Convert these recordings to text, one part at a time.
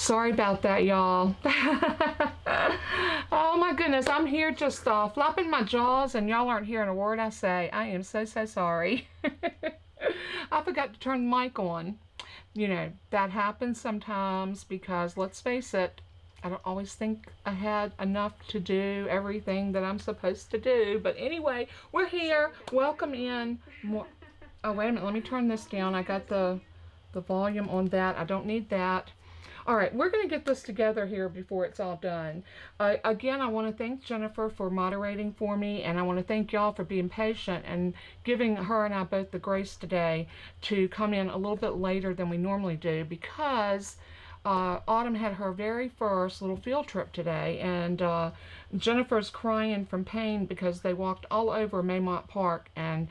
Sorry about that, y'all. Oh my goodness, I'm here just flapping my jaws and y'all aren't hearing a word I say. I am so sorry. I forgot to turn the mic on. You know, that happens sometimes because, let's face it, I don't always think I had enough to do everything that I'm supposed to do. But anyway, we're here. Welcome in. Oh, wait a minute. Let me turn this down. I got the volume on that. I don't need that. All right, we're going to get this together here before it's all done. Again, I want to thank Jennifer for moderating for me, and I want to thank y'all for being patient and giving her and I both the grace today to come in a little bit later than we normally do, because Autumn had her very first little field trip today, and Jennifer's crying from pain because they walked all over Maymont Park, and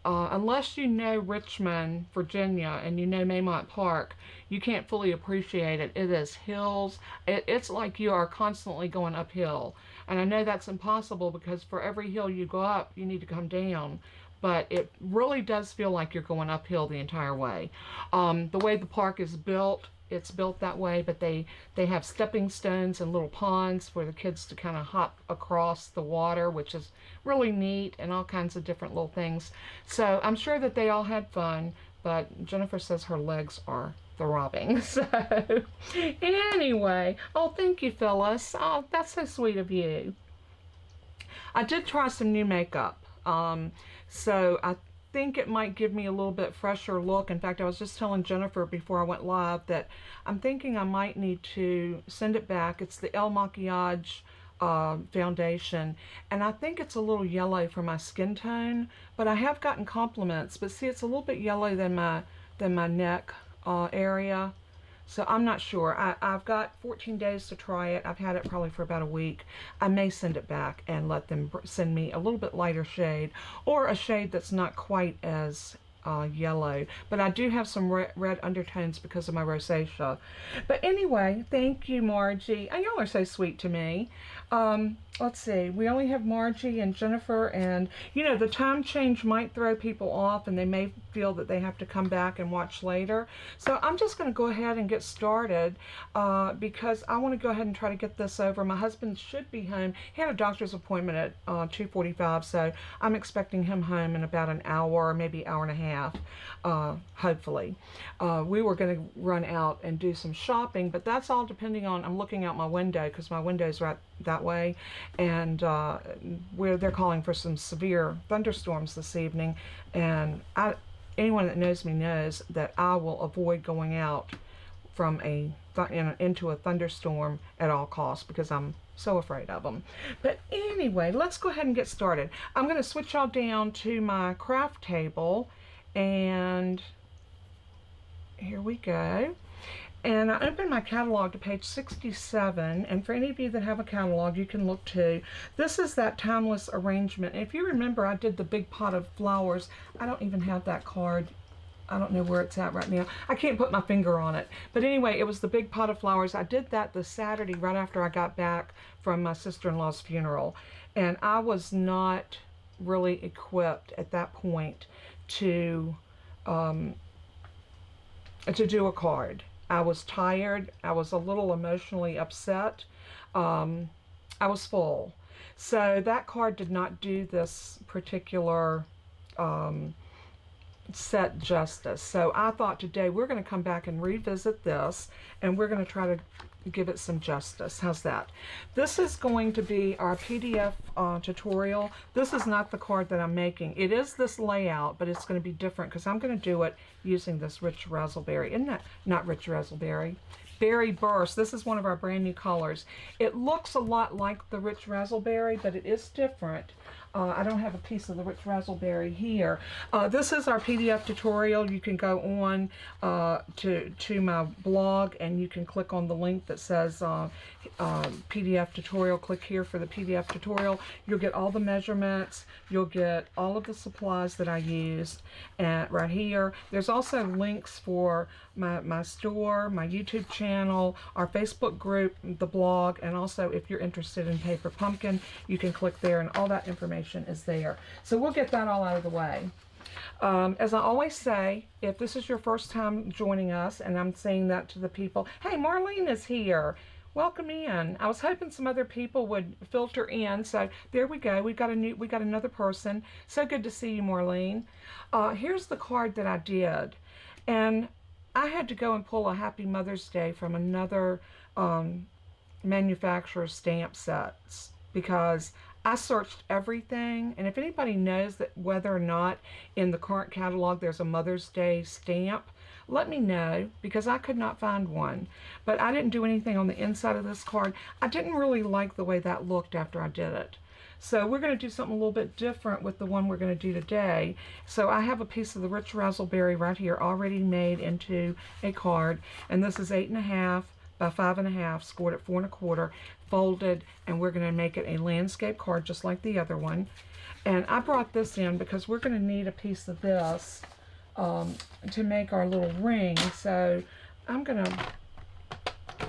unless you know Richmond, Virginia, and you know Maymont Park, you can't fully appreciate it. It is hills. It's like you are constantly going uphill. And I know that's impossible because for every hill you go up, you need to come down. But it really does feel like you're going uphill the entire way. The way the park is built, it's built that way, but they have stepping stones and little ponds for the kids to kind of hop across the water, which is really neat, and all kinds of different little things. So I'm sure that they all had fun, but Jennifer says her legs are throbbing. So anyway, oh, thank you, Phyllis. Oh, that's so sweet of you. I did try some new makeup. So I think it might give me a little bit fresher look. In fact, I was just telling Jennifer before I went live that I'm thinking I might need to send it back. It's the El Maquillage foundation, and I think it's a little yellow for my skin tone, but I have gotten compliments. But see, it's a little bit yellow than my neck area. So I'm not sure. I've got 14 days to try it. I've had it probably for about a week. I may send it back and let them send me a little bit lighter shade, or a shade that's not quite as yellow. But I do have some red undertones because of my rosacea. But anyway, thank you, Margie. And y'all are so sweet to me. Let's see. We only have Margie and Jennifer, and you know, the time change might throw people off and they may feel that they have to come back and watch later. So I'm just going to go ahead and get started because I want to go ahead and try to get this over. My husband should be home. He had a doctor's appointment at 2:45, so I'm expecting him home in about an hour, maybe hour and a half, hopefully. We were going to run out and do some shopping, but that's all depending on, I'm looking out my window because my window's right that way, and they're calling for some severe thunderstorms this evening, and anyone that knows me knows that I will avoid going out from into a thunderstorm at all costs because I'm so afraid of them. But anyway, let's go ahead and get started. I'm going to switch y'all down to my craft table, and here we go. And I opened my catalog to page 67, and for any of you that have a catalog, you can look too. This is that timeless arrangement. If you remember, I did the big pot of flowers. I don't even have that card. I don't know where it's at right now. I can't put my finger on it. But anyway, it was the big pot of flowers. I did that the Saturday right after I got back from my sister-in-law's funeral. And I was not really equipped at that point to do a card. I was tired. I was a little emotionally upset. I was full. So that card did not do this particular set justice. So I thought today we're going to come back and revisit this, and we're going to try to give it some justice. How's that? This is going to be our PDF tutorial. This is not the card that I'm making. It is this layout, but it's going to be different because I'm going to do it using this Rich Razzleberry. Isn't that not Rich Razzleberry? Berry Burst. This is one of our brand new colors. It looks a lot like the Rich Razzleberry, but it is different. I don't have a piece of the Rich Razzleberry here. This is our PDF tutorial. You can go on to my blog, and you can click on the link that says PDF tutorial. Click here for the PDF tutorial. You'll get all the measurements. You'll get all of the supplies that I used right here. There's also links for my store, my YouTube channel, our Facebook group, the blog, and also if you're interested in Paper Pumpkin, you can click there, and all that information is there. So we'll get that all out of the way. As I always say, if this is your first time joining us, and I'm saying that to the people, hey, Marlene is here. Welcome in. I was hoping some other people would filter in, so there we go. We got another person. So good to see you, Marlene. Here's the card that I did, and I had to go and pull a Happy Mother's Day from another manufacturer's stamp sets because I searched everything, and if anybody knows that whether or not in the current catalog there's a Mother's Day stamp, let me know because I could not find one. But I didn't do anything on the inside of this card. I didn't really like the way that looked after I did it. So we're going to do something a little bit different with the one we're going to do today. So I have a piece of the rich raspberry right here already made into a card, and this is 8.5 by 5.5, scored at 4 1/4, folded, and we're going to make it a landscape card just like the other one. And I brought this in because we're going to need a piece of this to make our little ring. So I'm going to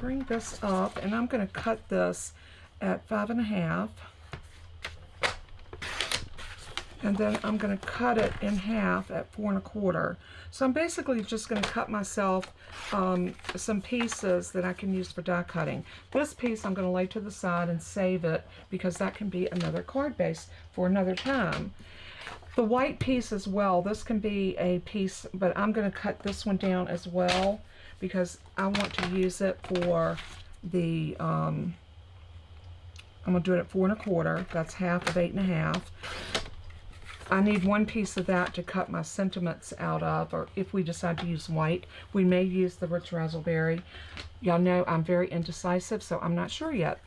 bring this up, and I'm going to cut this at 5.5. And then I'm going to cut it in half at 4 1/4. So I'm basically just going to cut myself some pieces that I can use for die cutting. This piece I'm going to lay to the side and save it because that can be another card base for another time. The white piece as well, this can be a piece, but I'm going to cut this one down as well because I want to use it for the, I'm going to do it at 4 1/4. That's half of 8.5. I need one piece of that to cut my sentiments out of, or if we decide to use white, we may use the rich raspberry. Y'all know I'm very indecisive, so I'm not sure yet.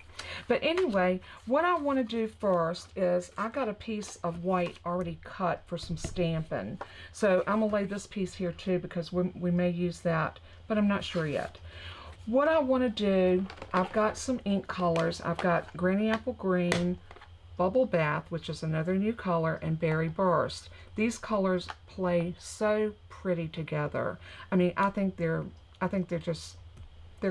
But anyway, what I want to do first is I got a piece of white already cut for some stamping. So I'm going to lay this piece here too because we may use that, but I'm not sure yet. What I want to do, I've got some ink colors. I've got Granny Apple Green, Bubble Bath, which is another new color, and Berry Burst. These colors play so pretty together. I mean, I think they're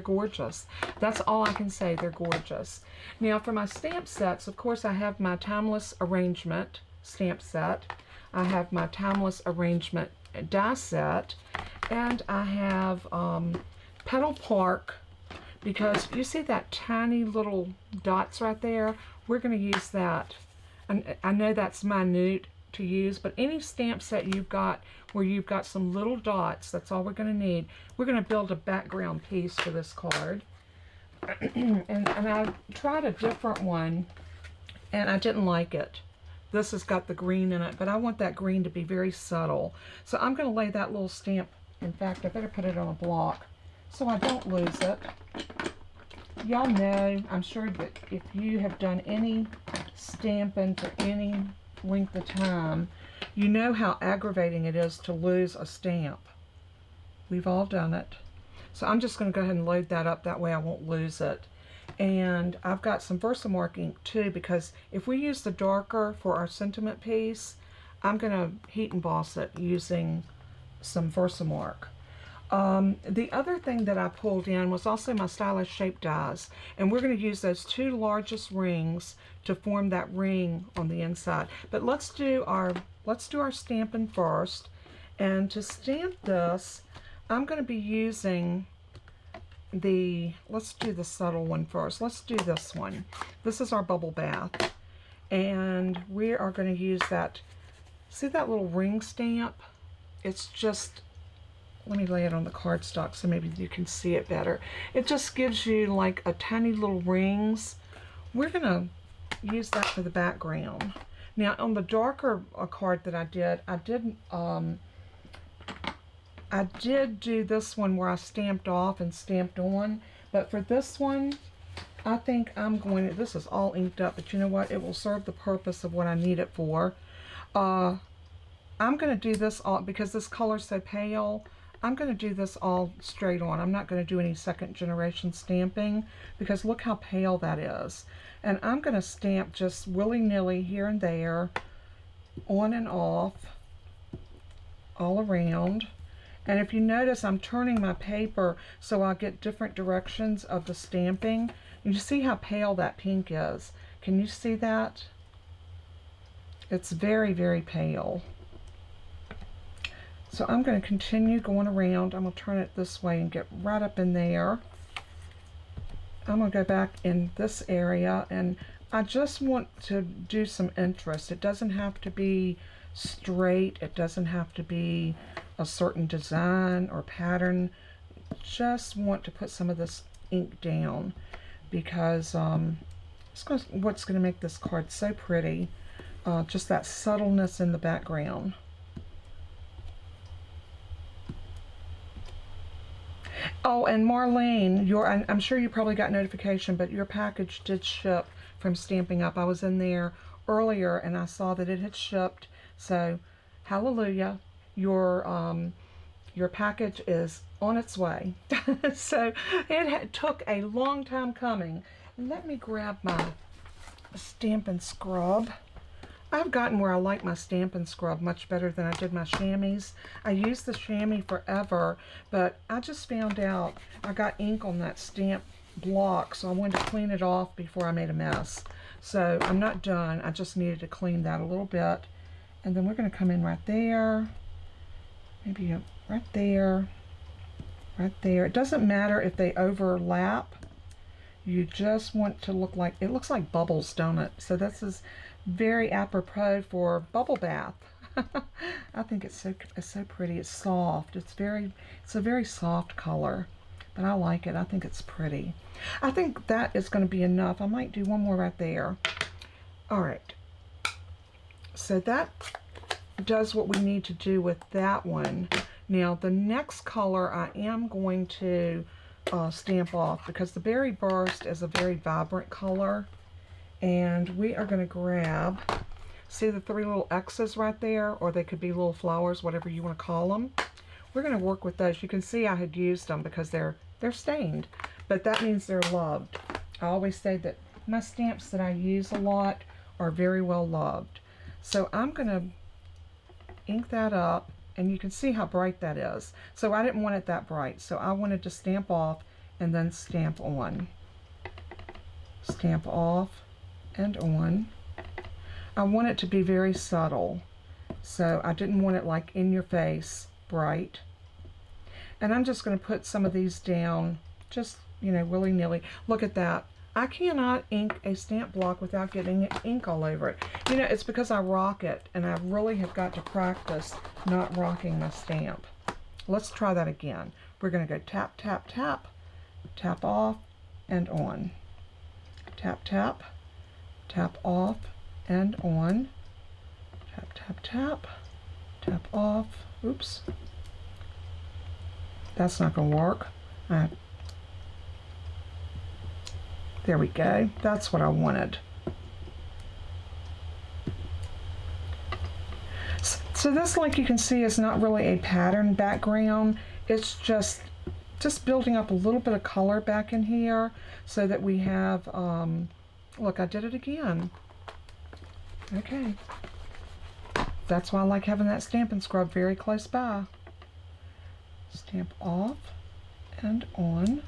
gorgeous. That's all I can say. They're gorgeous. Now for my stamp sets, of course, I have my Timeless Arrangement stamp set. I have my Timeless Arrangement die set, and I have Petal Park, because you see that tiny little dots right there? We're going to use that. And I know that's minute to use, but any stamp set you've got where you've got some little dots, that's all we're going to need. We're going to build a background piece for this card. and I tried a different one, and I didn't like it. This has got the green in it, but I want that green to be very subtle. So I'm going to lay that little stamp. In fact, I better put it on a block so I don't lose it. Y'all know, I'm sure that if you have done any stamping for any length of time, you know how aggravating it is to lose a stamp. We've all done it. So I'm just going to go ahead and load that up, that way I won't lose it. And I've got some Versamark ink too, because if we use the darker for our sentiment piece, I'm going to heat emboss it using some Versamark. The other thing that I pulled in was also my stylish shape dies, and we're going to use those two largest rings to form that ring on the inside. But let's do our stamping first, and to stamp this, I'm going to be using let's do the subtle one first. Let's do this one. This is our Bubble Bath, and we are going to use that. See that little ring stamp? It's just, let me lay it on the cardstock so maybe you can see it better. It just gives you like a tiny little rings. We're going to use that for the background. Now on the darker card that I did do this one where I stamped off and stamped on, but for this one, I think I'm going to, this is all inked up, but you know what? It will serve the purpose of what I need it for. I'm going to do this all, because this color's so pale, I'm going to do this all straight on. I'm not going to do any second generation stamping because look how pale that is. And I'm going to stamp just willy-nilly here and there, on and off, all around. And if you notice, I'm turning my paper so I'll get different directions of the stamping. You see how pale that pink is. Can you see that? It's very, very pale. So I'm going to continue going around. I'm going to turn it this way and get right up in there. I'm going to go back in this area, and I just want to do some interest. It doesn't have to be straight. It doesn't have to be a certain design or pattern. Just want to put some of this ink down because it's what's going to make this card so pretty. Just that subtleness in the background. Oh, and Marlene, I'm sure you probably got notification, but your package did ship from Stamping Up. I was in there earlier and I saw that it had shipped. So, hallelujah, your package is on its way. So, it took a long time coming. Let me grab my Stampin' Scrub. I've gotten where I like my Stampin' Scrub much better than I did my chamois. I used the chamois forever, but I just found out I got ink on that stamp block, so I wanted to clean it off before I made a mess. So I'm not done. I just needed to clean that a little bit. And then we're going to come in right there, maybe right there, right there. It doesn't matter if they overlap. You just want to look like, it looks like bubbles, don't it? So this is very apropos for bubble bath. I think it's so pretty. It's soft. It's a very soft color, but I like it. I think it's pretty. I think that is going to be enough. I might do one more right there. All right. So that does what we need to do with that one. Now the next color I am going to stamp off because the Berry Burst is a very vibrant color. And we are going to grab, see the 3 little X's right there, or they could be little flowers, whatever you want to call them. We're going to work with those. You can see I had used them because they're stained, but that means they're loved. I always say that my stamps that I use a lot are very well loved. So I'm going to ink that up, and you can see how bright that is. So I didn't want it that bright, so I wanted to stamp off and then stamp on. Stamp off and on. I want it to be very subtle, so I didn't want it like in your face bright. And I'm just going to put some of these down just, you know, willy-nilly. Look at that. I cannot ink a stamp block without getting ink all over it. You know, it's because I rock it, and I really have got to practice not rocking my stamp. Let's try that again. We're going to go tap, tap, tap, tap off and on. Tap, tap, tap off and on. Tap, tap, tap, tap off. Oops. That's not going to work. There we go. That's what I wanted. So this, like you can see, is not really a pattern background. It's just building up a little bit of color back in here so that we have, look, I did it again. Okay. That's why I like having that Stampin' Scrub very close by. Stamp off and on.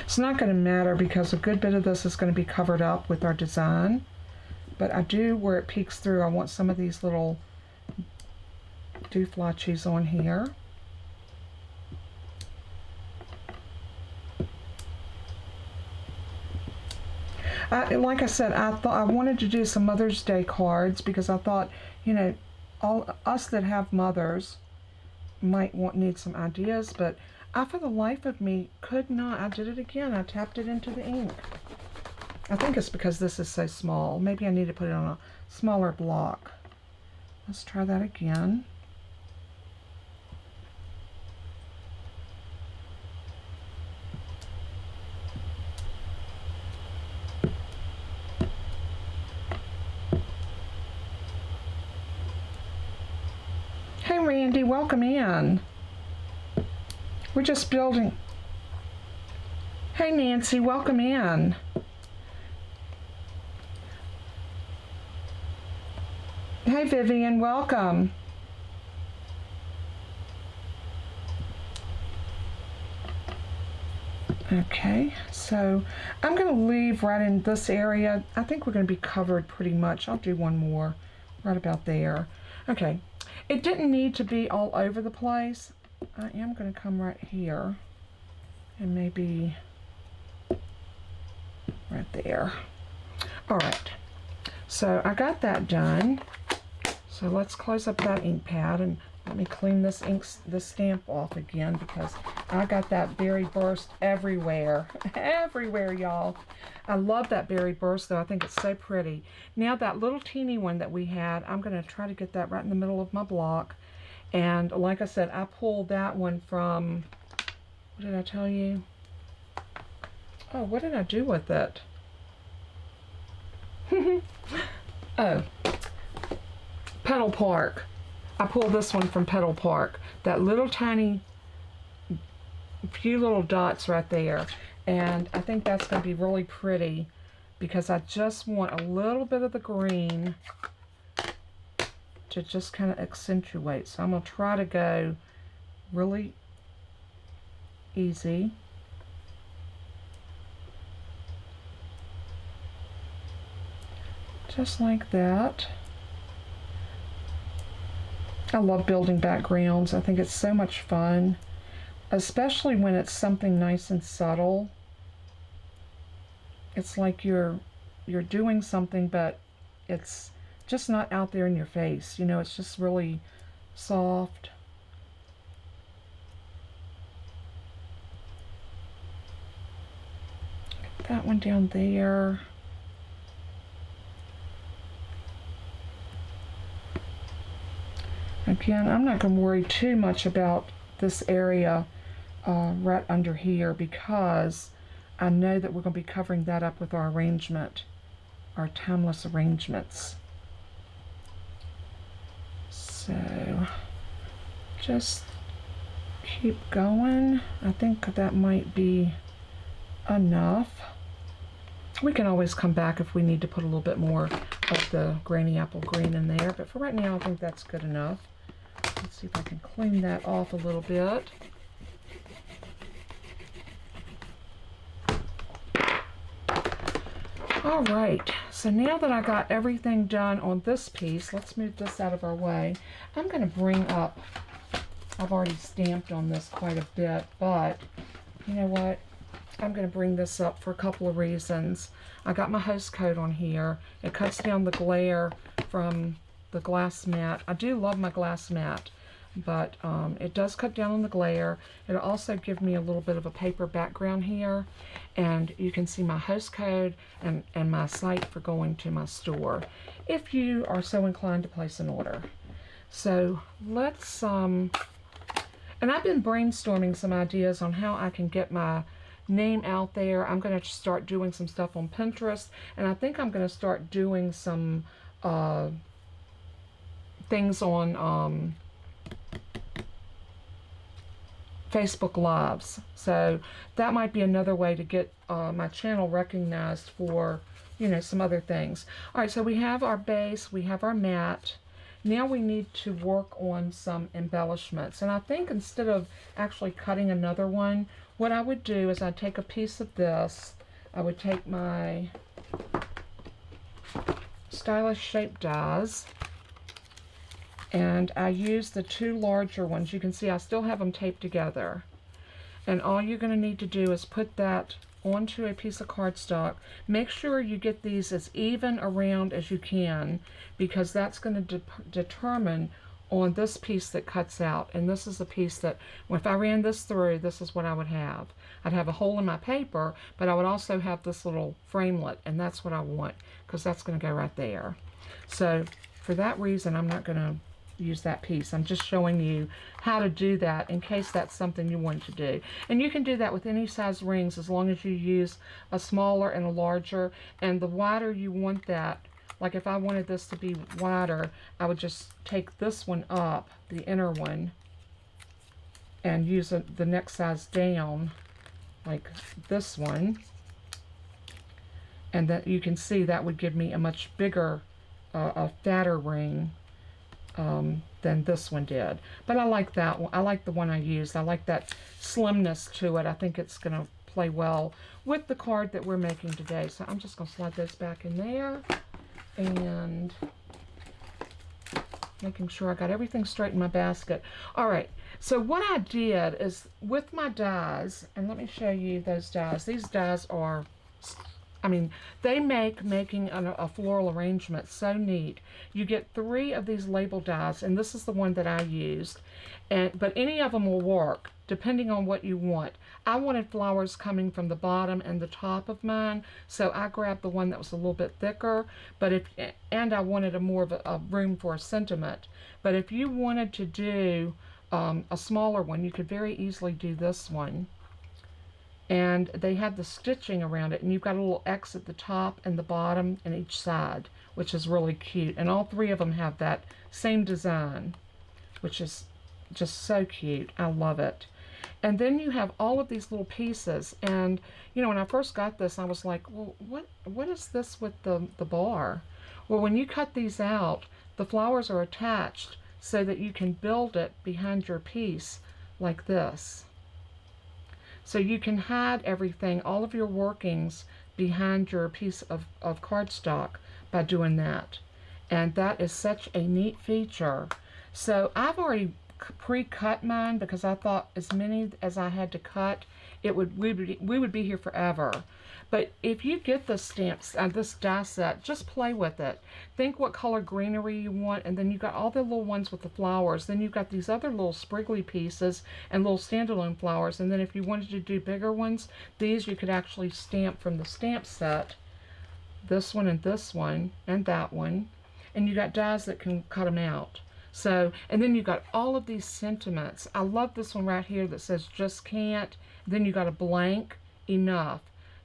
It's not going to matter because a good bit of this is going to be covered up with our design. But I do, where it peeks through, I want some of these little dooflachies on here. Like I said, I wanted to do some Mother's Day cards because I thought, you know, all us that have mothers might need some ideas, but I, for the life of me, could not. I did it again. I tapped it into the ink. I think it's because this is so small. Maybe I need to put it on a smaller block. Let's try that again. Hey Randy, welcome in. We're just building. Hey Nancy, welcome in. Hey Vivian, welcome. Okay, so I'm going to leave right in this area. I think we're going to be covered pretty much. I'll do one more right about there. Okay, it didn't need to be all over the place. I am going to come right here and maybe right there. All right, so I got that done. So let's close up that ink pad and let me clean this stamp off again, because I got that berry burst everywhere. Everywhere, y'all. I love that berry burst, though. I think it's so pretty. Now that little teeny one that we had, I'm going to try to get that right in the middle of my block. And like I said, I pulled that one from, what did I tell you? Oh, what did I do with it? Oh, Petal Park. I pulled this one from Petal Park. That little tiny, few little dots right there. And I think that's going to be really pretty, because I just want a little bit of the green to just kind of accentuate. So I'm going to try to go really easy. Just like that. I love building backgrounds. I think it's so much fun, especially when it's something nice and subtle. It's like you're doing something, but it's just not out there in your face. You know, it's just really soft. Get that one down there. Again, I'm not going to worry too much about this area right under here, because I know that we're going to be covering that up with our arrangement, our timeless arrangements. So just keep going. I think that might be enough. We can always come back if we need to put a little bit more of the granny apple green in there, but for right now I think that's good enough. Let's see if I can clean that off a little bit. All right, so now that I got everything done on this piece, let's move this out of our way. I'm going to bring up, I've already stamped on this quite a bit, but you know what? I'm going to bring this up for a couple of reasons. I got my host coat on here. It cuts down the glare from the glass mat. I do love my glass mat, but it does cut down on the glare. It'll also give me a little bit of a paper background here, and you can see my host code and my site for going to my store if you are so inclined to place an order. So let's and I've been brainstorming some ideas on how I can get my name out there. I'm going to start doing some stuff on Pinterest, and I think I'm going to start doing some things on Facebook Lives. So that might be another way to get my channel recognized for, you know, some other things. All right, so we have our base, we have our mat. Now we need to work on some embellishments. And I think instead of actually cutting another one, what I would do is I'd take a piece of this. I would take my stylish shape dies, and I use the two larger ones. You can see I still have them taped together. And all you're going to need to do is put that onto a piece of cardstock. Make sure you get these as even around as you can, because that's going to determine on this piece that cuts out. And this is a piece that, if I ran this through, this is what I would have. I'd have a hole in my paper, but I would also have this little framelit, and that's what I want, because that's going to go right there. So for that reason, I'm not going to use that piece. I'm just showing you how to do that in case that's something you want to do. And you can do that with any size rings as long as you use a smaller and a larger. And the wider you want that, like if I wanted this to be wider, I would just take this one up, the inner one, and use the next size down, like this one. And that you can see that would give me a much bigger, a fatter ring than this one did. But I like that one. I like the one I used. I like that slimness to it. I think it's going to play well with the card that we're making today. So I'm just going to slide those back in there. And making sure I got everything straight in my basket. All right, so what I did is with my dies, and let me show you those dies. These dies are, I mean, they make making a floral arrangement so neat. You get 3 of these label dies, and this is the one that I used. But any of them will work, depending on what you want. I wanted flowers coming from the bottom and the top of mine, so I grabbed the one that was a little bit thicker. And I wanted a more of a room for a sentiment. But if you wanted to do a smaller one, you could very easily do this one. And they have the stitching around it, and you've got a little X at the top and the bottom and each side, which is really cute. And all 3 of them have that same design, which is just so cute. I love it. And then you have all of these little pieces, and you know, when I first got this, I was like, well, what is this with the bar? Well, when you cut these out, the flowers are attached so that you can build it behind your piece like this. So you can hide everything, all of your workings, behind your piece of cardstock by doing that. And that is such a neat feature. So I've already pre-cut mine because I thought as many as I had to cut, we would be here forever. But if you get the stamps, this die set, just play with it. Think what color greenery you want, and then you've got all the little ones with the flowers. Then you've got these other little spriggly pieces and little standalone flowers. And then if you wanted to do bigger ones, these you could actually stamp from the stamp set. This one and that one. And you got dies that can cut them out. So, and then you got all of these sentiments. I love this one right here that says just can't. Then you got a blank, enough.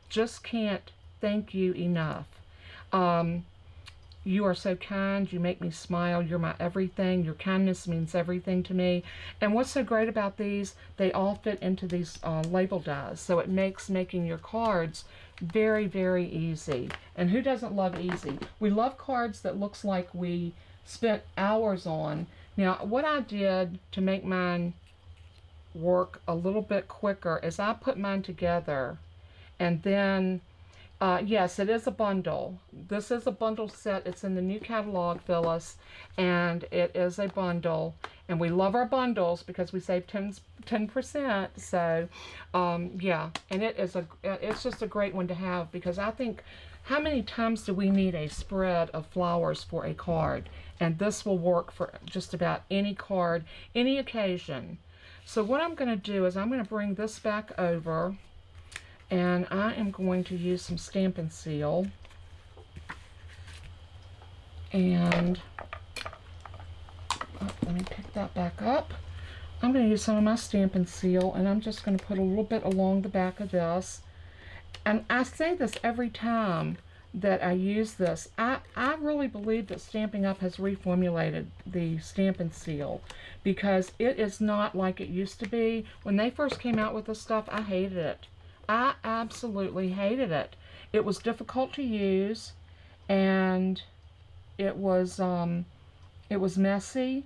Just can't thank you enough. You are so kind. You make me smile. You're my everything. Your kindness means everything to me. And what's so great about these, they all fit into these label dies. So it makes making your cards very, very easy. And who doesn't love easy? We love cards that looks like we spent hours on. Now, what I did to make mine work a little bit quicker is I put mine together. And then, yes, it is a bundle. This is a bundle set. It's in the new catalog, Phyllis, and it is a bundle. And we love our bundles because we save 10%. So, yeah, and it's just a great one to have because I think, how many times do we need a spread of flowers for a card? And this will work for just about any card, any occasion. So what I'm going to do is I'm going to bring this back over. And I am going to use some Stampin' Seal. And let me pick that back up. I'm going to use some of my Stampin' Seal, and I'm just going to put a little bit along the back of this. And I say this every time that I use this. I really believe that Stampin' Up! Has reformulated the Stampin' Seal because it is not like it used to be. When they first came out with this stuff, I hated it. I absolutely hated it. It was difficult to use, and it was messy.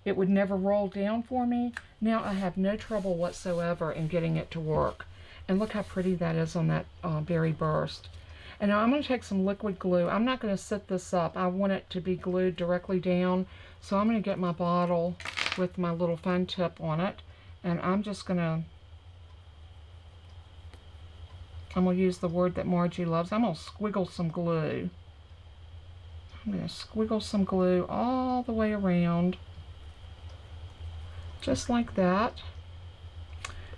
It would never roll down for me. Now I have no trouble whatsoever in getting it to work. And look how pretty that is on that berry burst. And now I'm going to take some liquid glue. I'm not going to set this up. I want it to be glued directly down. So I'm going to get my bottle with my little fun tip on it, and I'm just going to use the word that Margie loves. I'm going to squiggle some glue. I'm going to squiggle some glue all the way around. Just like that.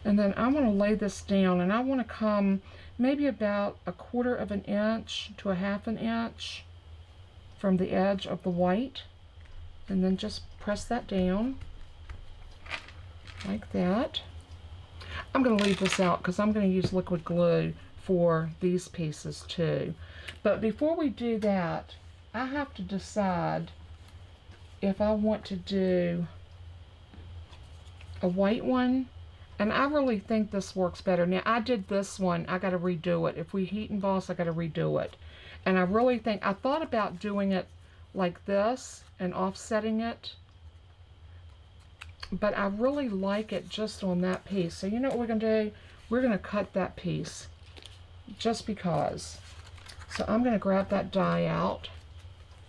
And then I'm going to lay this down, and I want to come maybe about 1/4 of an inch to 1/2 an inch from the edge of the white. And then just press that down like that. I'm going to leave this out because I'm going to use liquid glue for these pieces too. But before we do that, I have to decide if I want to do a white one. And I really think this works better. Now, I did this one. I got to redo it. If we heat emboss, I got to redo it. And I really think, I thought about doing it like this and offsetting it. But I really like it just on that piece. So you know what we're going to do? We're going to cut that piece just because. So I'm going to grab that die out,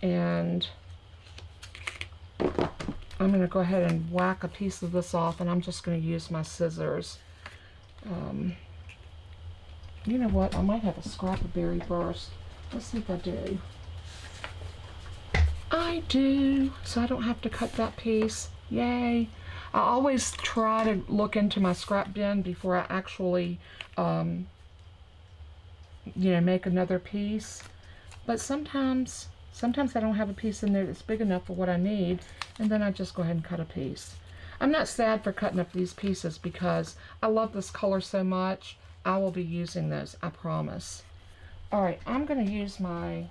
and I'm going to go ahead and whack a piece of this off, and I'm just going to use my scissors. You know what? I might have a scrap of berry burst. Let's see if I do. I do, so I don't have to cut that piece. Yay. I always try to look into my scrap bin before I actually, make another piece. But sometimes I don't have a piece in there that's big enough for what I need, and then I just go ahead and cut a piece. I'm not sad for cutting up these pieces because I love this color so much. I will be using those, I promise. Alright, I'm going to use my,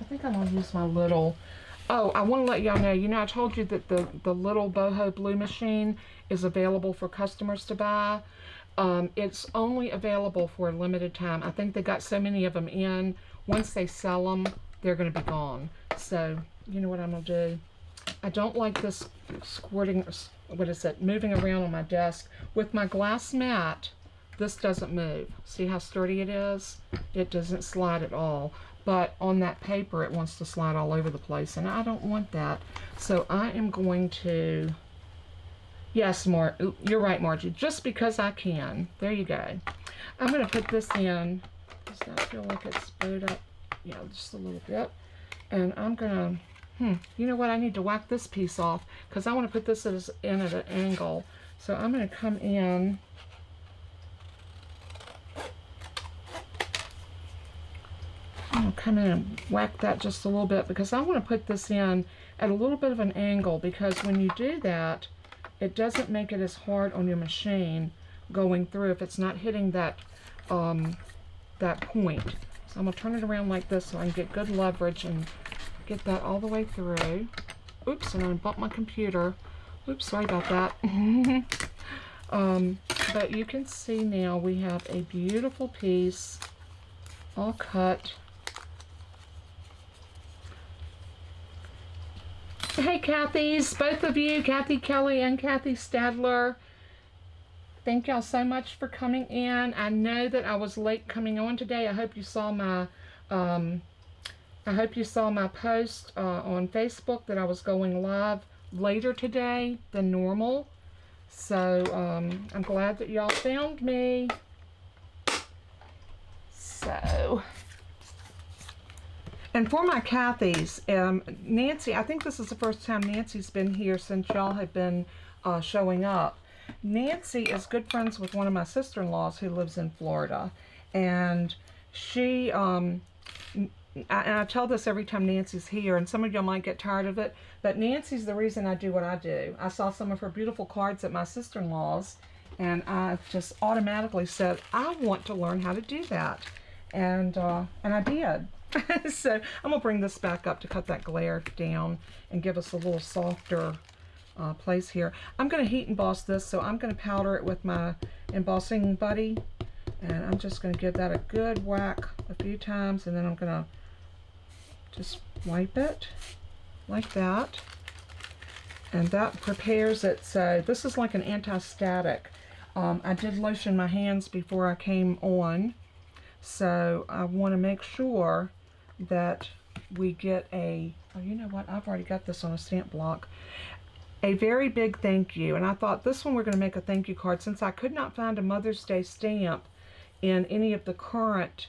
I think I'm going to use my little, oh, I want to let y'all know, I told you that the little boho blue machine is available for customers to buy. It's only available for a limited time. I think they got so many of them in. Once they sell them, they're going to be gone. So, you know what I'm going to do? I don't like this squirting, moving around on my desk. With my glass mat, this doesn't move. See how sturdy it is? It doesn't slide at all. But on that paper, it wants to slide all over the place, and I don't want that. So I am going to, yes, you're right, Margie, just because I can. There you go. I'm going to put this in. Does that feel like it's bowed up? Yeah, just a little bit. And I'm going to, you know what? I need to whack this piece off because I want to put this in at an angle. So I'm going to come in. I'm going to come in and whack that just a little bit because I want to put this in at a little bit of an angle, because when you do that, it doesn't make it as hard on your machine going through if it's not hitting that that point. So I'm going to turn it around like this so I can get good leverage and get that all the way through. Oops, and I bumped my computer. Oops, sorry about that. But you can see now we have a beautiful piece all cut. Hey Kathy's, both of you, Kathy Kelly and Kathy Stadler. Thank y'all so much for coming in. I know that I was late coming on today. I hope you saw my post on Facebook that I was going live later today than normal. So I'm glad that y'all found me. So, and for my Kathy's, Nancy, I think this is the first time Nancy's been here since y'all have been showing up. Nancy is good friends with one of my sister-in-laws who lives in Florida, and she, and I tell this every time Nancy's here, and some of y'all might get tired of it, but Nancy's the reason I do what I do. I saw some of her beautiful cards at my sister-in-law's, and I just automatically said, I want to learn how to do that, and I did. So I'm gonna bring this back up to cut that glare down and give us a little softer place here. I'm going to heat emboss this, so I'm going to powder it with my embossing buddy, and I'm just going to give that a good whack a few times, and then I'm going to just wipe it like that, and that prepares it. So this is like an anti-static. I did lotion my hands before I came on, so I want to make sure that we get a, oh, you know what, I've already got this on a stamp block. A very big thank you, and I thought this one we're going to make a thank you card since I could not find a Mother's Day stamp in any of the current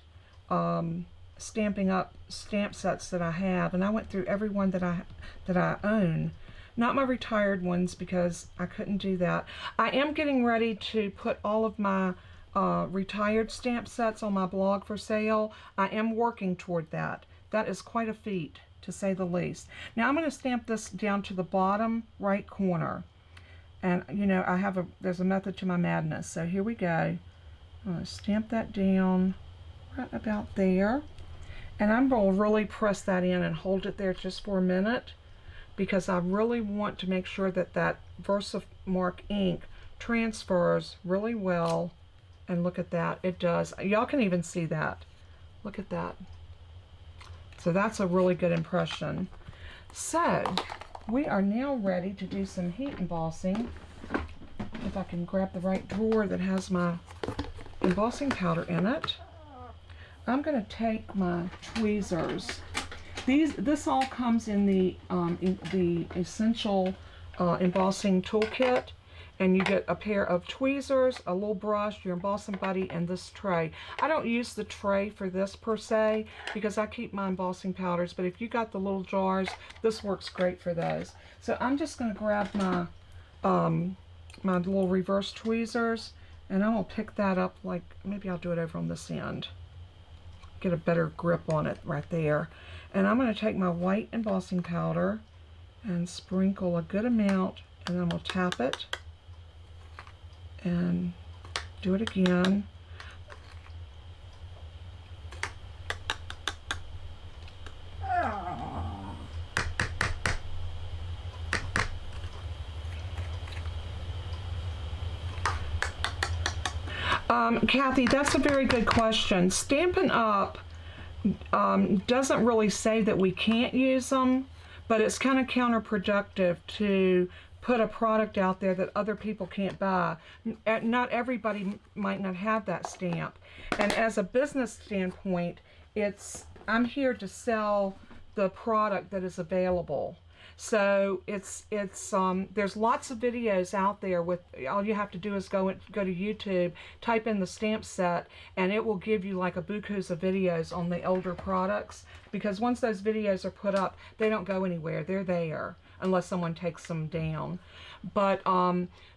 Stampin' Up stamp sets that I have, and I went through every one that I own. Not my retired ones because I couldn't do that. I am getting ready to put all of my retired stamp sets on my blog for sale. I am working toward that. That is quite a feat, to say the least. Now I'm going to stamp this down to the bottom right corner, and you know there's a method to my madness. So here we go. I'm going to stamp that down right about there, and I'm going to really press that in and hold it there just for a minute, because I really want to make sure that that Versamark ink transfers really well. And look at that, it does. Y'all can even see that. Look at that. So that's a really good impression. So we are now ready to do some heat embossing. If I can grab the right drawer that has my embossing powder in it. I'm going to take my tweezers, This all comes in the essential embossing toolkit, and you get a pair of tweezers, a little brush, your embossing buddy, and this tray. I don't use the tray for this per se because I keep my embossing powders, but if you got the little jars, this works great for those. So I'm just going to grab my my little reverse tweezers, and I'm going to pick that up, like maybe I'll do it over on this end. Get a better grip on it right there. And I'm going to take my white embossing powder and sprinkle a good amount, and then we'll tap it and do it again. Kathy, that's a very good question. Stampin' Up! Doesn't really say that we can't use them, but it's kind of counterproductive to put a product out there that other people can't buy. Not everybody might not have that stamp. And as a business standpoint, I'm here to sell the product that is available. So there's lots of videos out there with, all you have to do is go to YouTube, type in the stamp set, and it will give you like a bukus of videos on the older products, because once those videos are put up, they don't go anywhere. They're there unless someone takes them down. But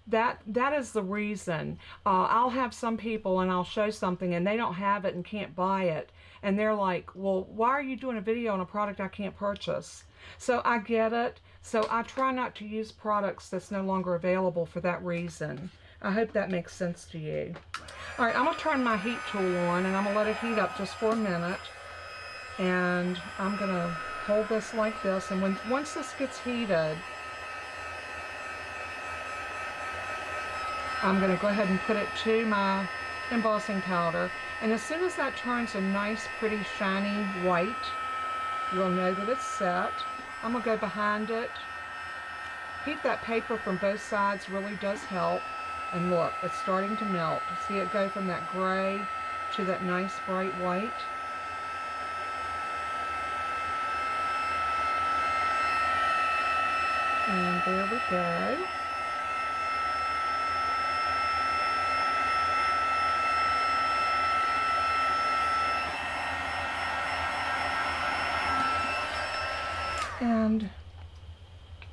that is the reason. I'll have some people and I'll show something and they don't have it and can't buy it, and they're like, well, why are you doing a video on a product I can't purchase? So I get it. So I try not to use products that's no longer available for that reason. I hope that makes sense to you. All right, I'm going to turn my heat tool on, and I'm going to let it heat up just for a minute. And I'm going to hold this like this, and once this gets heated, I'm going to go ahead and put it to my embossing powder. And as soon as that turns a nice, pretty, shiny white, you'll know that it's set. I'm going to go behind it. Heat that paper from both sides really does help. And look, it's starting to melt. See it go from that gray to that nice bright white. And there we go. And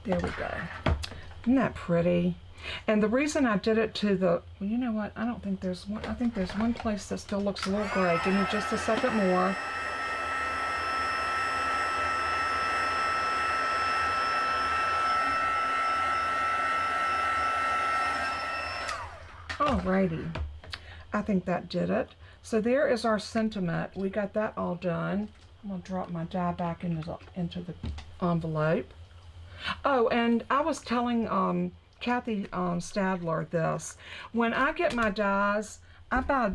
there we go. Isn't that pretty? And the reason I did it to the, well, you know what? I don't think there's one. I think there's one place that still looks a little gray. Give me just a second more. Alrighty. I think that did it. So there is our sentiment. We got that all done. I'm going to drop my die back into the envelope. Oh, and I was telling Kathy Stadler this. When I get my dies, I buy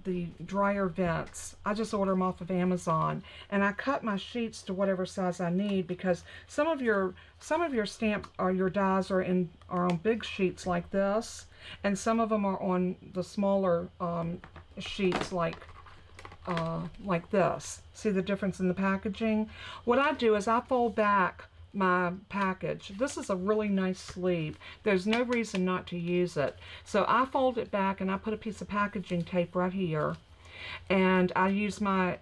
the dryer vents. I just order them off of Amazon, and I cut my sheets to whatever size I need, because some of your stamp or your dies are on big sheets like this, and some of them are on the smaller sheets like this. See the difference in the packaging? What I do is I fold back my package. This is a really nice sleeve. There's no reason not to use it. So I fold it back and I put a piece of packaging tape right here, and I use my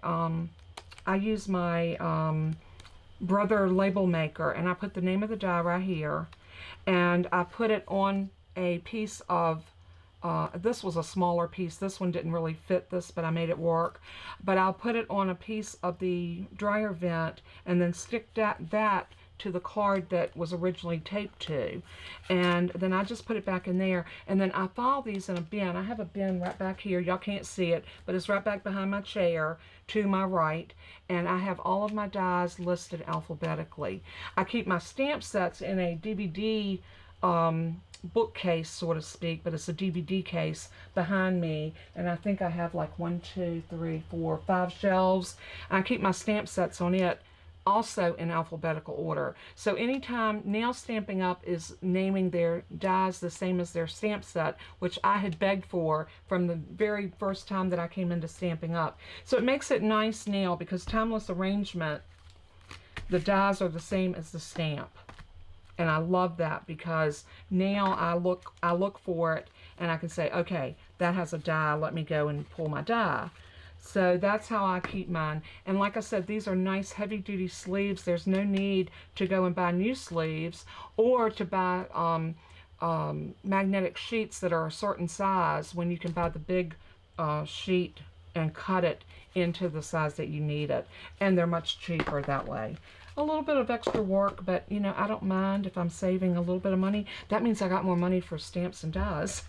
Brother label maker, and I put the name of the die right here, and I put it on a piece of this was a smaller piece. This one didn't really fit this, but I made it work. But I'll put it on a piece of the dryer vent and then stick that to the card that was originally taped to. And then I just put it back in there. And then I file these in a bin. I have a bin right back here. Y'all can't see it, but it's right back behind my chair to my right. And I have all of my dies listed alphabetically. I keep my stamp sets in a DVD bookcase, so to speak, but it's a DVD case behind me, and I think I have like 1, 2, 3, 4, 5 shelves. And I keep my stamp sets on it also in alphabetical order. So anytime Nail Stampin' Up is naming their dies the same as their stamp set, which I had begged for from the very first time that I came into Stampin' Up. So it makes it nice now, because Timeless Arrangement the dies are the same as the stamp. And I love that because now I look for it and I can say, okay, that has a die, let me go and pull my die. So that's how I keep mine. And like I said, these are nice heavy duty sleeves. There's no need to go and buy new sleeves or to buy magnetic sheets that are a certain size when you can buy the big sheet and cut it into the size that you need it. And they're much cheaper that way. A little bit of extra work, but you know, I don't mind if I'm saving a little bit of money. That means I got more money for stamps and dies.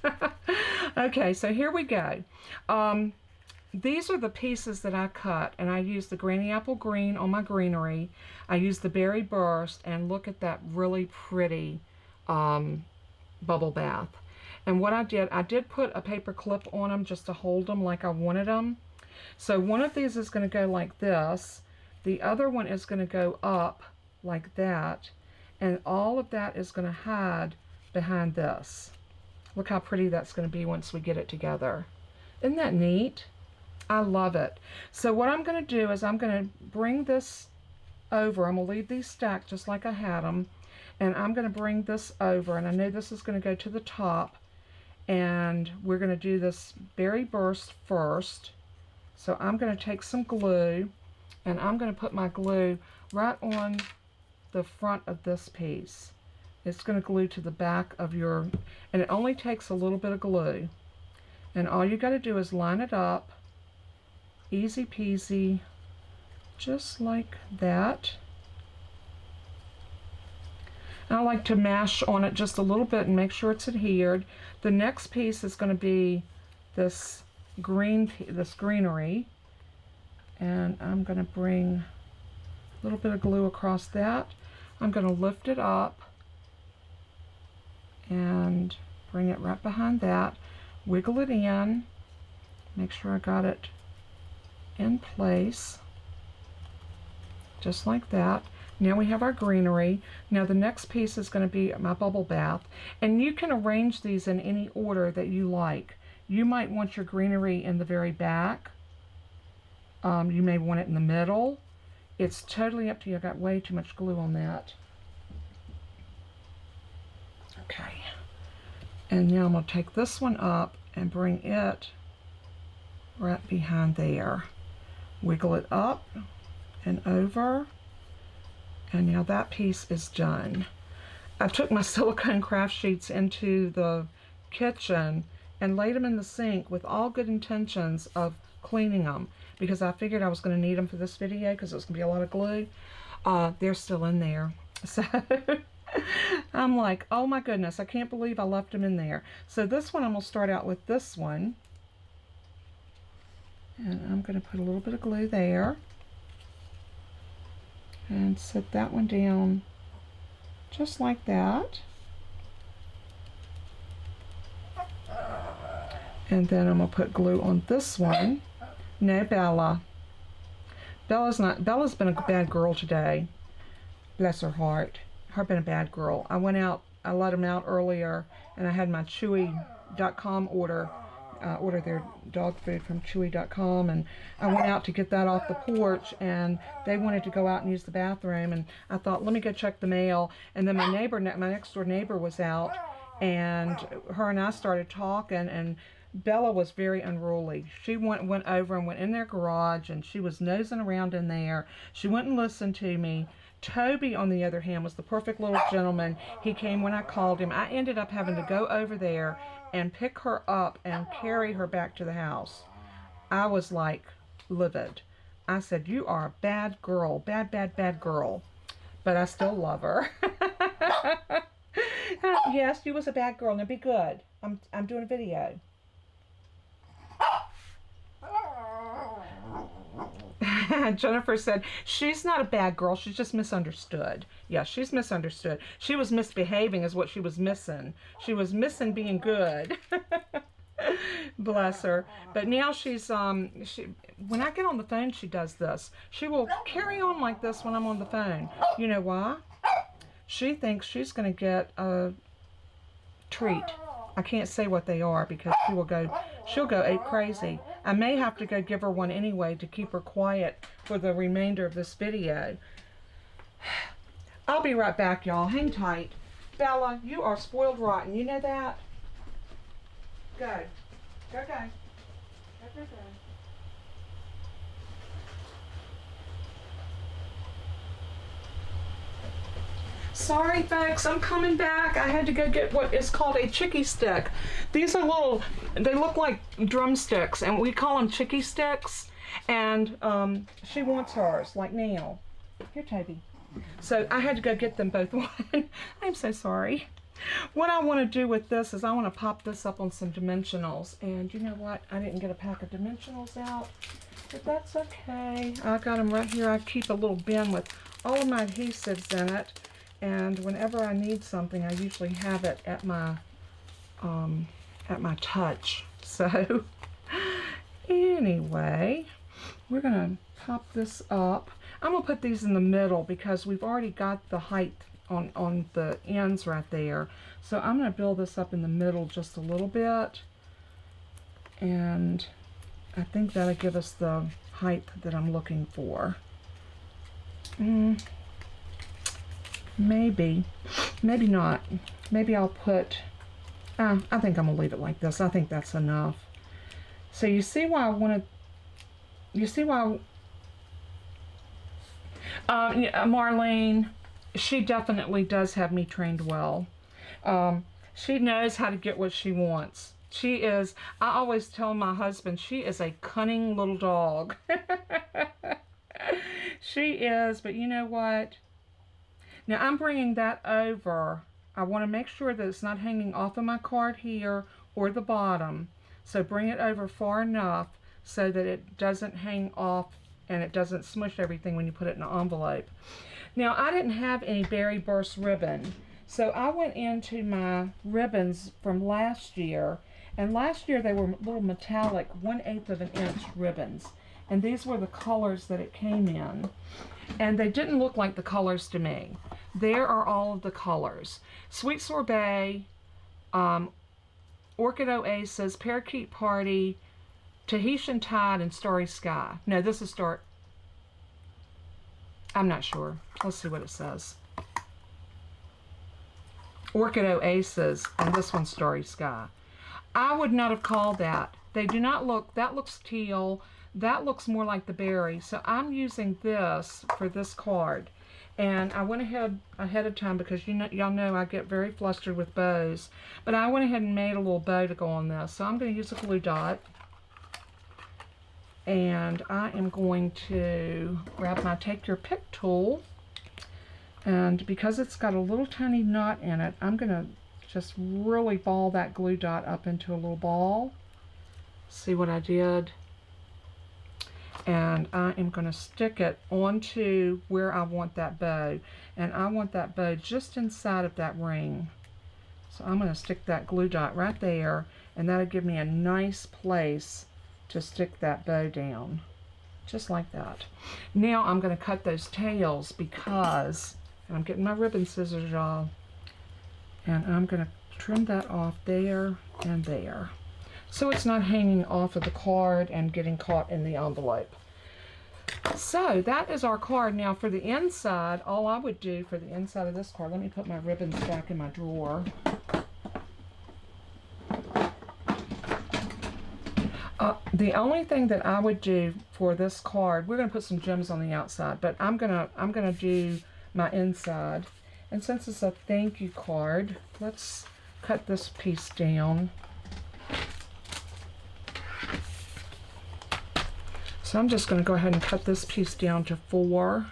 Okay, so here we go. These are the pieces that I cut, and I used the Granny Apple Green on my greenery. I used the Berry Burst, and look at that really pretty bubble bath. And what I did put a paper clip on them just to hold them like I wanted them. So one of these is going to go like this. The other one is going to go up like that, and all of that is going to hide behind this. Look how pretty that's going to be once we get it together. Isn't that neat? I love it. So what I'm going to do is I'm going to bring this over. I'm going to leave these stacked just like I had them, and I'm going to bring this over, and I know this is going to go to the top, and we're going to do this Berry Burst first. So I'm going to take some glue, and I'm going to put my glue right on the front of this piece. It's going to glue to the back of your, and it only takes a little bit of glue. And all you got to do is line it up, easy peasy, just like that. And I like to mash on it just a little bit and make sure it's adhered. The next piece is going to be this greenery. And I'm going to bring a little bit of glue across that. I'm going to lift it up and bring it right behind that. Wiggle it in. Make sure I got it in place. Just like that. Now we have our greenery. Now the next piece is going to be my bubble bath. And you can arrange these in any order that you like. You might want your greenery in the very back. You may want it in the middle. It's totally up to you. I got way too much glue on that. Okay. And now I'm going to take this one up and bring it right behind there. Wiggle it up and over. And now that piece is done. I took my silicone craft sheets into the kitchen and laid them in the sink with all good intentions of cleaning them, because I figured I was going to need them for this video because it was going to be a lot of glue. They're still in there. So I'm like, oh my goodness, I can't believe I left them in there. So this one, I'm going to start out with this one. And I'm going to put a little bit of glue there. And set that one down just like that. And then I'm going to put glue on this one. No, Bella. Bella's been a bad girl today. Bless her heart. Her been a bad girl. I went out, I let them out earlier, and I had my Chewy.com order their dog food from Chewy.com, and I went out to get that off the porch, and they wanted to go out and use the bathroom, and I thought, let me go check the mail. And then my next door neighbor was out, and her and I started talking, and Bella was very unruly. She went over and went in their garage, and she was nosing around in there. She wouldn't listen to me. Toby, on the other hand, was the perfect little gentleman. He came when I called him. I ended up having to go over there and pick her up and carry her back to the house. I was like livid. I said, you are a bad girl, bad, bad, bad girl. But I still love her. Yes, you was a bad girl. Now be good. I'm doing a video. Jennifer said, she's not a bad girl, she's just misunderstood. Yeah, she's misunderstood. She was misbehaving is what she was missing. She was missing being good. Bless her. But now she's, when I get on the phone, she does this. She will carry on like this when I'm on the phone. You know why? She thinks she's going to get a treat. I can't say what they are because she'll go ape crazy. I may have to go give her one anyway to keep her quiet for the remainder of this video. I'll be right back, y'all. Hang tight. Bella, you are spoiled rotten. You know that? Go. Go, go. Go, go, go. Sorry, folks, I'm coming back. I had to go get what is called a chicky stick. These are little, they look like drumsticks, and we call them chicky sticks. And she wants hers, like now. Here, Toby. So I had to go get them both one. I'm so sorry. What I want to do with this is I want to pop this up on some dimensionals. And you know what? I didn't get a pack of dimensionals out, but that's okay. I got them right here. I keep a little bin with all of my adhesives in it. And whenever I need something, I usually have it at my touch. So anyway, we're gonna pop this up. I'm gonna put these in the middle because we've already got the height on the ends right there. So I'm gonna build this up in the middle just a little bit, and I think that'll give us the height that I'm looking for. Maybe not. Maybe I'll put, I think I'm gonna leave it like this. I think that's enough. So you see why I wanted, you see why, Marlene, she definitely does have me trained well. She knows how to get what she wants. She is, I always tell my husband, she is a cunning little dog. She is, but you know what? Now I'm bringing that over. I want to make sure that it's not hanging off of my card here or the bottom. So bring it over far enough so that it doesn't hang off and it doesn't smush everything when you put it in an envelope. Now I didn't have any Berry Burst ribbon. So I went into my ribbons from last year. And last year they were little metallic 1/8 of an inch ribbons. And these were the colors that it came in. And they didn't look like the colors to me. There are all of the colors. Sweet Sorbet, Orchid Oasis, Parakeet Party, Tahitian Tide, and Starry Sky. No, this is I'm not sure. Let's see what it says. Orchid Oasis, and this one's Starry Sky. I would not have called that. They do not look, that looks teal. That looks more like the berry. So I'm using this for this card. And I went ahead of time because y'all know I get very flustered with bows. But I went ahead and made a little bow to go on this. So I'm going to use a glue dot. And I am going to grab my Take Your Pick tool. And because it's got a little tiny knot in it, I'm going to just really ball that glue dot up into a little ball. See what I did? And I am going to stick it onto where I want that bow. And I want that bow just inside of that ring. So I'm going to stick that glue dot right there, and that'll give me a nice place to stick that bow down. Just like that. Now I'm going to cut those tails because, and I'm getting my ribbon scissors, y'all. And I'm going to trim that off there and there, so it's not hanging off of the card and getting caught in the envelope. So that is our card. Now for the inside, all I would do for the inside of this card, let me put my ribbons back in my drawer. The only thing that I would do for this card, we're going to put some gems on the outside, but I'm gonna do my inside. And since it's a thank you card, let's cut this piece down. So I'm just going to go ahead and cut this piece down to 4.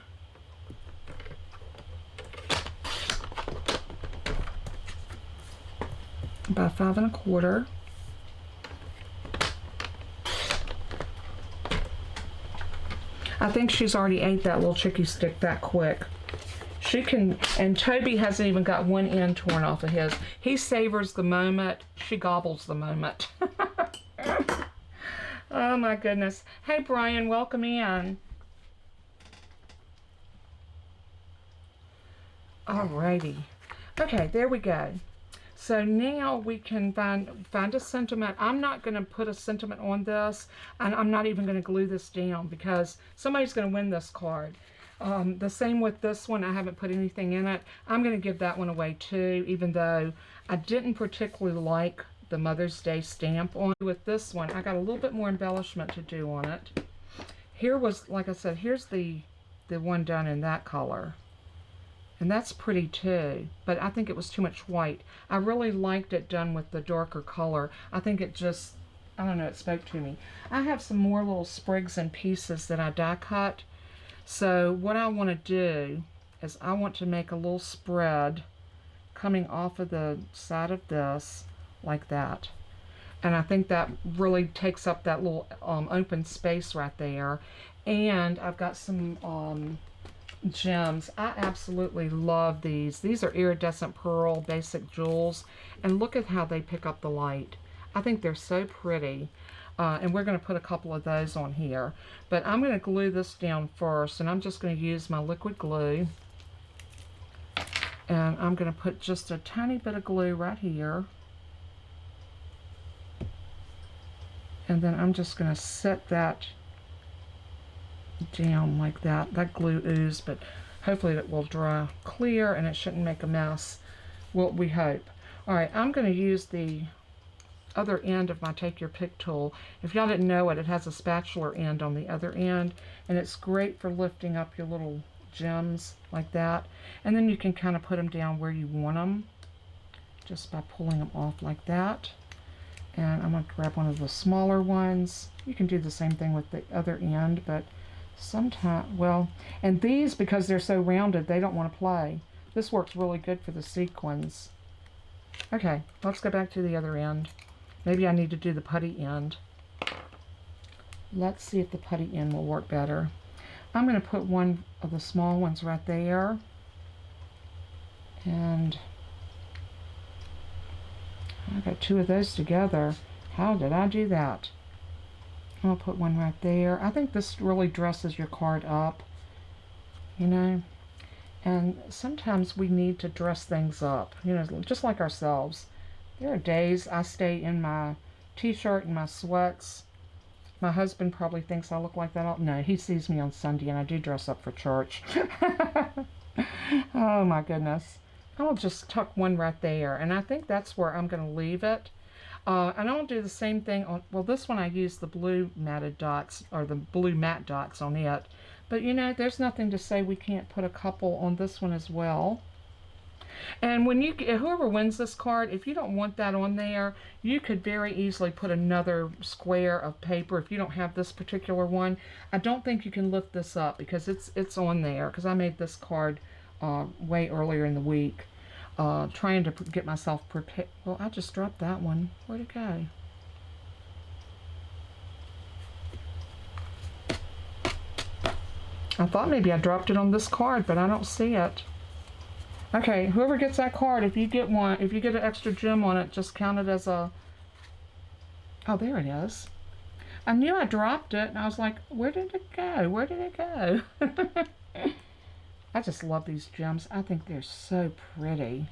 By 5 1/4. I think she's already ate that little chicky stick that quick. She can, and Toby hasn't even got one end torn off of his. He savors the moment. She gobbles the moment. Oh my goodness. Hey Brian, welcome in. Alrighty. Okay, there we go. So now we can find a sentiment. I'm not going to put a sentiment on this, and I'm not even going to glue this down because somebody's going to win this card. The same with this one. I haven't put anything in it. I'm going to give that one away too, even though I didn't particularly like the Mother's Day stamp on. With this one, I got a little bit more embellishment to do on it. Here was, like I said, here's the one done in that color. And that's pretty too, but I think it was too much white. I really liked it done with the darker color. I think it just, I don't know, it spoke to me. I have some more little sprigs and pieces that I die cut. So what I want to do is I want to make a little spread coming off of the side of this like that. And I think that really takes up that little open space right there. And I've got some gems. I absolutely love these. These are iridescent pearl basic jewels. And look at how they pick up the light. I think they're so pretty. And we're going to put a couple of those on here. But I'm going to glue this down first, and I'm just going to use my liquid glue. And I'm going to put just a tiny bit of glue right here. And then I'm just going to set that down like that. That glue oozed, but hopefully it will dry clear and it shouldn't make a mess. Well, we hope. Alright, I'm going to use the other end of my Take Your Pick tool. If y'all didn't know it, it has a spatula end on the other end, and it's great for lifting up your little gems like that. And then you can kind of put them down where you want them just by pulling them off like that. And I'm going to grab one of the smaller ones. You can do the same thing with the other end, but sometimes, well, and these, because they're so rounded, they don't want to play. This works really good for the sequins. Okay, let's go back to the other end. Maybe I need to do the putty end. Let's see if the putty end will work better. I'm going to put one of the small ones right there. And I got two of those together. How did I do that? I'll put one right there. I think this really dresses your card up, you know. And sometimes we need to dress things up, you know, just like ourselves. There are days I stay in my t-shirt and my sweats. My husband probably thinks I look like that. No, he sees me on Sunday and I do dress up for church. Oh my goodness. I'll just tuck one right there, and I think that's where I'm going to leave it. And I'll do the same thing on, well, this one I use the blue matted dots, or the blue matte dots on it. But you know, there's nothing to say we can't put a couple on this one as well. And when you, whoever wins this card, if you don't want that on there, you could very easily put another square of paper if you don't have this particular one. I don't think you can lift this up because it's on there, because I made this card way earlier in the week, trying to get myself prepared. Well, I just dropped that one. Where'd it go? I thought maybe I dropped it on this card, but I don't see it. Okay, whoever gets that card, if you get one, if you get an extra gem on it, just count it as a... Oh, there it is. I knew I dropped it, and I was like, where did it go? Where did it go? I just love these gems. I think they're so pretty.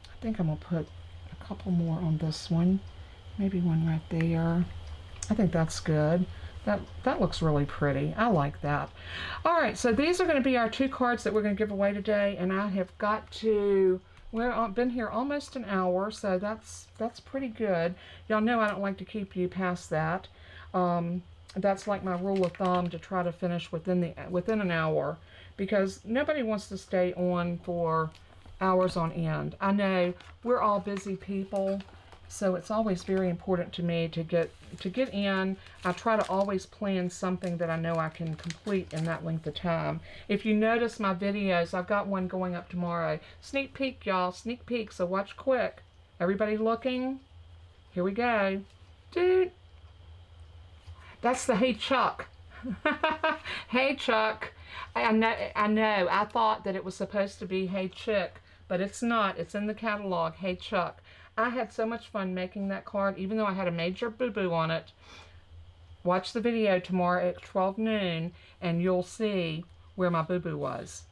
I think I'm going to put a couple more on this one. Maybe one right there. I think that's good. That looks really pretty. I like that. Alright, so these are going to be our two cards that we're going to give away today, and I have got to... Well, I've been here almost an hour, so that's pretty good. Y'all know I don't like to keep you past that. That's like my rule of thumb, to try to finish within an hour, because nobody wants to stay on for hours on end. I know we're all busy people, so it's always very important to me to get in. I try to always plan something that I know I can complete in that length of time. If you notice my videos, I've got one going up tomorrow. Sneak peek, y'all, sneak peek, so watch quick. Everybody looking? Here we go. Dude, that's the Hey Chuck. Hey Chuck. I know. I thought that it was supposed to be Hey Chick, but it's not. It's in the catalog, Hey Chuck. I had so much fun making that card, even though I had a major boo-boo on it. Watch the video tomorrow at 12 noon, and you'll see where my boo-boo was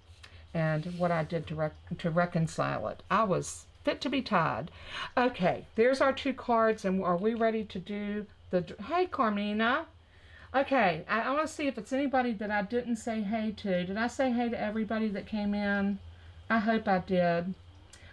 and what I did to reconcile it. I was fit to be tied. Okay, there's our two cards, and are we ready to do the... Hey, Carmina. Okay, I want to see if it's anybody that I didn't say hey to. Did I say hey to everybody that came in? I hope I did.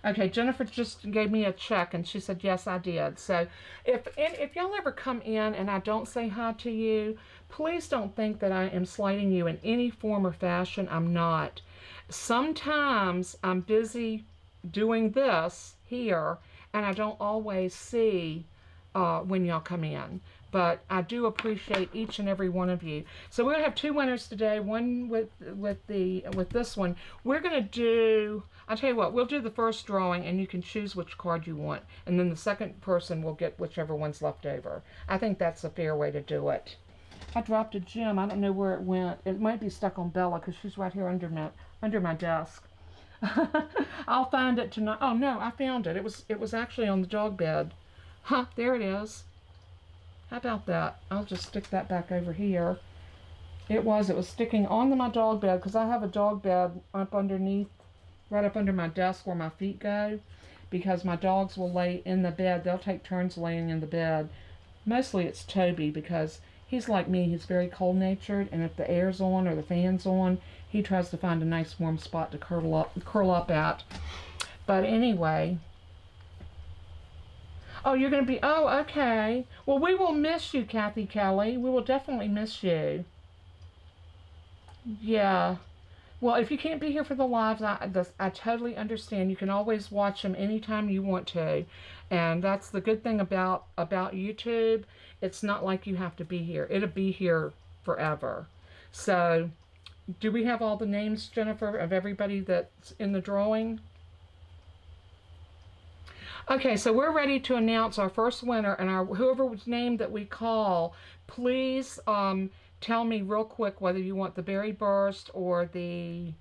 Okay, Jennifer just gave me a check and she said yes, I did. So if y'all ever come in and I don't say hi to you, please don't think that I am slighting you in any form or fashion. I'm not. Sometimes I'm busy doing this here and I don't always see when y'all come in. But I do appreciate each and every one of you. So we're gonna have two winners today. One with this one. We're gonna do. I'll tell you what. We'll do the first drawing, and you can choose which card you want, and then the second person will get whichever one's left over. I think that's a fair way to do it. I dropped a gem. I don't know where it went. It might be stuck on Bella because she's right here under my desk. I'll find it tonight. Oh no, I found it. It was actually on the dog bed. Huh? There it is. How about that? I'll just stick that back over here. It was sticking onto my dog bed because I have a dog bed up underneath, right up under my desk where my feet go, because my dogs will lay in the bed. They'll take turns laying in the bed. Mostly it's Toby because he's like me. He's very cold-natured, and if the air's on or the fan's on, he tries to find a nice warm spot to curl up at. But anyway. Oh, you're going to be, oh, okay. Well, we will miss you, Kathy Kelly. We will definitely miss you. Yeah. Well, if you can't be here for the lives, I totally understand. You can always watch them anytime you want to. And that's the good thing about YouTube. It's not like you have to be here. It'll be here forever. So, do we have all the names, Jennifer, of everybody that's in the drawing? Okay, so we're ready to announce our first winner, and whoever's name that we call, please tell me real quick whether you want the berry burst or the,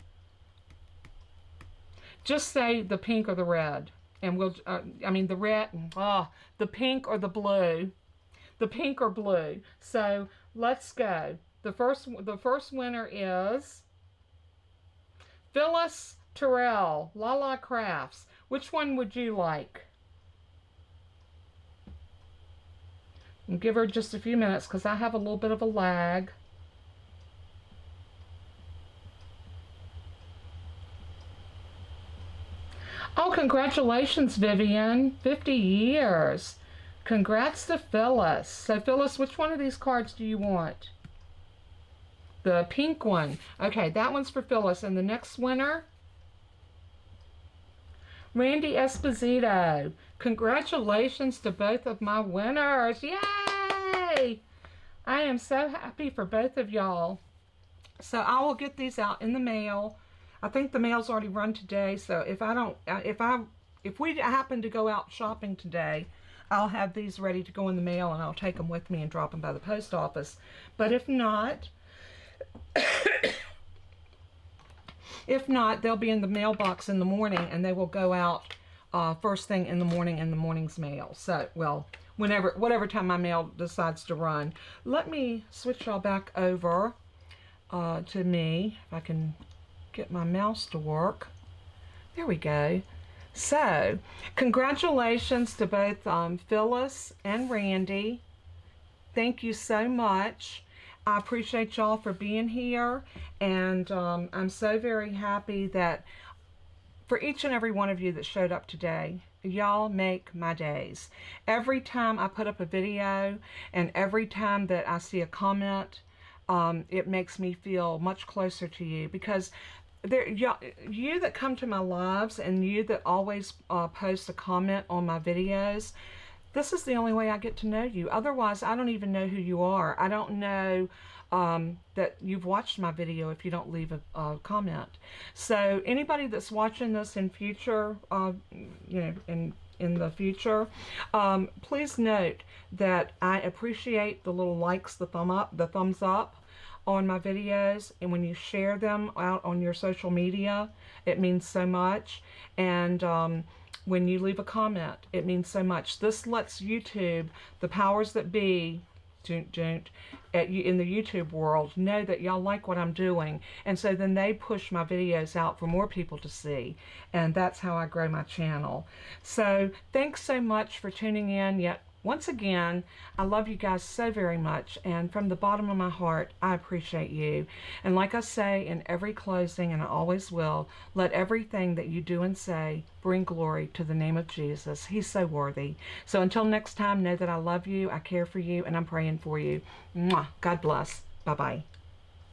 just say the pink or the red, and we'll, I mean the red, the pink or the blue, the pink or blue. So let's go. The first winner is Phyllis Terrell, Lala Crafts. Which one would you like? And give her just a few minutes because I have a little bit of a lag. Oh, congratulations, Vivian. 50 years. Congrats to Phyllis. So, Phyllis, which one of these cards do you want? The pink one. Okay, that one's for Phyllis. And the next winner? Randy Esposito. Congratulations to both of my winners. Yay! I am so happy for both of y'all. So I will get these out in the mail. I think the mail's already run today, so if we happen to go out shopping today, I'll have these ready to go in the mail and I'll take them with me and drop them by the post office. But if not, they'll be in the mailbox in the morning and they will go out first thing in the morning in the morning's mail. So, well, whatever time my mail decides to run. Let me switch y'all back over to me, if I can get my mouse to work. There we go. So, congratulations to both Phyllis and Randy. Thank you so much. I appreciate y'all for being here, and I'm so very happy that for each and every one of you that showed up today. Y'all make my days. Every time I put up a video and every time that I see a comment, it makes me feel much closer to you, because you that come to my lives and you that always post a comment on my videos, this is the only way I get to know you. Otherwise, I don't even know who you are. I don't know that you've watched my video if you don't leave a comment. So anybody that's watching this in future, in the future, please note that I appreciate the little likes, the thumbs up on my videos, and when you share them out on your social media, it means so much. And when you leave a comment, it means so much. This lets YouTube, the powers that be, in the YouTube world, know that y'all like what I'm doing, and so then they push my videos out for more people to see, and that's how I grow my channel. So thanks so much for tuning in yet once again, I love you guys so very much, and from the bottom of my heart, I appreciate you. And like I say in every closing, and I always will, let everything that you do and say bring glory to the name of Jesus. He's so worthy. So until next time, know that I love you, I care for you, and I'm praying for you. Mwah. God bless. Bye-bye.